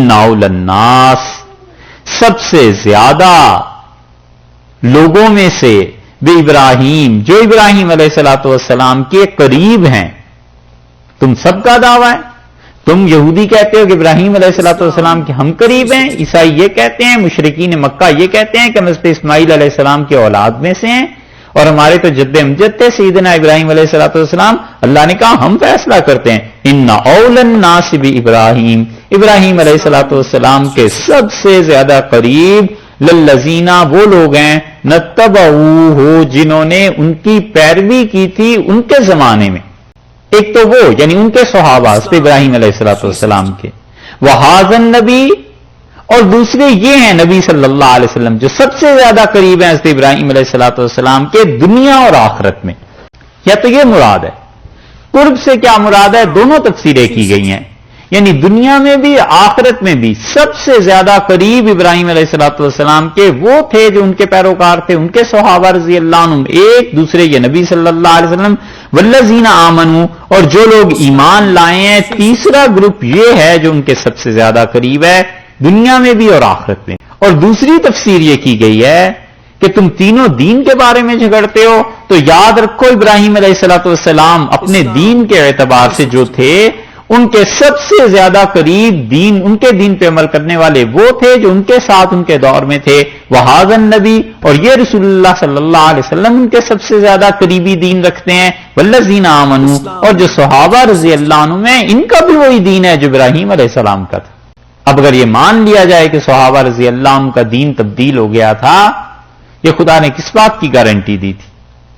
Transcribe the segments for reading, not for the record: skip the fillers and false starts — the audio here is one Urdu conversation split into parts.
ان اول الناس، سب سے زیادہ لوگوں میں سے بے ابراہیم، جو ابراہیم علیہ الصلوۃ والسلام کے قریب ہیں. تم سب کا دعویٰ ہے. تم یہودی کہتے ہو کہ ابراہیم علیہ الصلوۃ والسلام کے ہم قریب ہیں، عیسائی یہ کہتے ہیں، مشرکین مکہ یہ کہتے ہیں کہ ہم حضرت اسماعیل علیہ السلام کے اولاد میں سے ہیں اور ہمارے تو جد امجد تھے سیدنا ابراہیم علیہ الصلوۃ والسلام. اللہ نے کہا ہم فیصلہ کرتے ہیں. ان اول الناس بابراہیم، ابراہیم علیہ الصلوۃ والسلام کے سب سے زیادہ قریب للذین، وہ لوگ ہیں نتبعوہ، جنہوں نے ان کی پیروی کی تھی ان کے زمانے میں. ایک تو وہ یعنی ان کے صحابہ حضرت ابراہیم علیہ الصلوۃ والسلام کے، وہذا النبی، اور دوسرے یہ ہیں نبی صلی اللہ علیہ وسلم جو سب سے زیادہ قریب ہیں حضرت ابراہیم علیہ الصلوۃ والسلام کے دنیا اور آخرت میں. یا تو یہ مراد ہے. قرب سے کیا مراد ہے؟ دونوں تفسیریں کی گئی ہیں، یعنی دنیا میں بھی آخرت میں بھی سب سے زیادہ قریب ابراہیم علیہ الصلوۃ والسلام کے وہ تھے جو ان کے پیروکار تھے، ان کے صحابہ رضی اللہ عنہم. ایک دوسرے یہ نبی صلی اللہ علیہ وسلم، والذین آمنوا، اور جو لوگ ایمان لائے ہیں. تیسرا گروپ یہ ہے جو ان کے سب سے زیادہ قریب ہے دنیا میں بھی اور آخرت میں. اور دوسری تفسیر یہ کی گئی ہے کہ تم تینوں دین کے بارے میں جھگڑتے ہو تو یاد رکھو ابراہیم علیہ الصلوۃ والسلام اپنے دین کے اعتبار سے جو تھے ان کے سب سے زیادہ قریب دین، ان کے دین پہ عمل کرنے والے وہ تھے جو ان کے ساتھ ان کے دور میں تھے. وہذا النبی، اور یہ رسول اللہ صلی اللہ علیہ وسلم ان کے سب سے زیادہ قریبی دین رکھتے ہیں. والذین آمنوا، اور جو صحابہ رضی اللہ عنہم ہیں ان کا بھی وہی دین ہے جو ابراہیم علیہ السلام کا تھا. اب اگر یہ مان لیا جائے کہ صحابہ رضی اللہ عنہ کا دین تبدیل ہو گیا تھا، یہ خدا نے کس بات کی گارنٹی دی تھی؟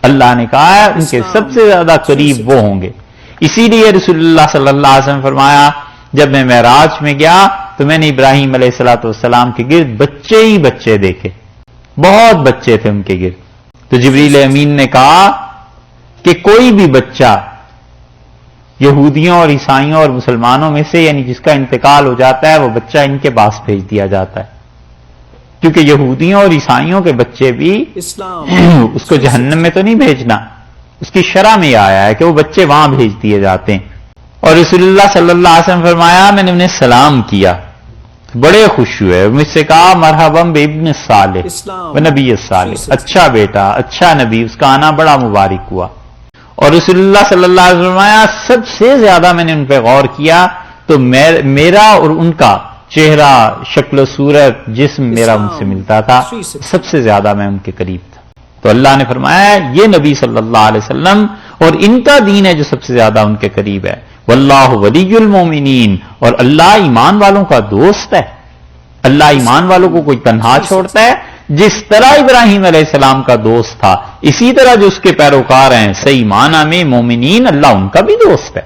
اللہ نے کہا ہے ان کے سب سے زیادہ قریب وہ ہوں گے. اسی لیے رسول اللہ صلی اللہ علیہ وسلم فرمایا جب میں معراج میں گیا تو میں نے ابراہیم علیہ الصلوۃ والسلام کے گرد بچے ہی بچے دیکھے، بہت بچے تھے ان کے گرد. تو جبریل امین نے کہا کہ کوئی بھی بچہ یہودیوں اور عیسائیوں اور مسلمانوں میں سے یعنی جس کا انتقال ہو جاتا ہے وہ بچہ ان کے پاس بھیج دیا جاتا ہے، کیونکہ یہودیوں اور عیسائیوں کے بچے بھی اس کو جہنم میں تو نہیں بھیجنا، اس کی شرع میں یہ آیا ہے کہ وہ بچے وہاں بھیج دیے جاتے ہیں. اور رسول اللہ صلی اللہ علیہ وسلم فرمایا میں نے انہیں سلام کیا، بڑے خوش ہوئے، مجھ سے کہا مرحبا بابن صالح و نبی صالح، اچھا بیٹا، اچھا نبی، اس کا آنا بڑا مبارک ہوا. اور رسول اللہ صلی اللہ علیہ وسلم فرمایا سب سے زیادہ میں نے ان پہ غور کیا تو میرا اور ان کا چہرہ، شکل و صورت، جسم میرا ان سے ملتا تھا، سب سے زیادہ میں ان کے قریب تھا. تو اللہ نے فرمایا یہ نبی صلی اللہ علیہ وسلم اور ان کا دین ہے جو سب سے زیادہ ان کے قریب ہے. واللہ ولی المومنین، اور اللہ ایمان والوں کا دوست ہے. اللہ ایمان والوں کو کوئی تنہا چھوڑتا ہے؟ جس طرح ابراہیم علیہ السلام کا دوست تھا اسی طرح جو اس کے پیروکار ہیں صحیح معنی میں مومنین، اللہ ان کا بھی دوست ہے.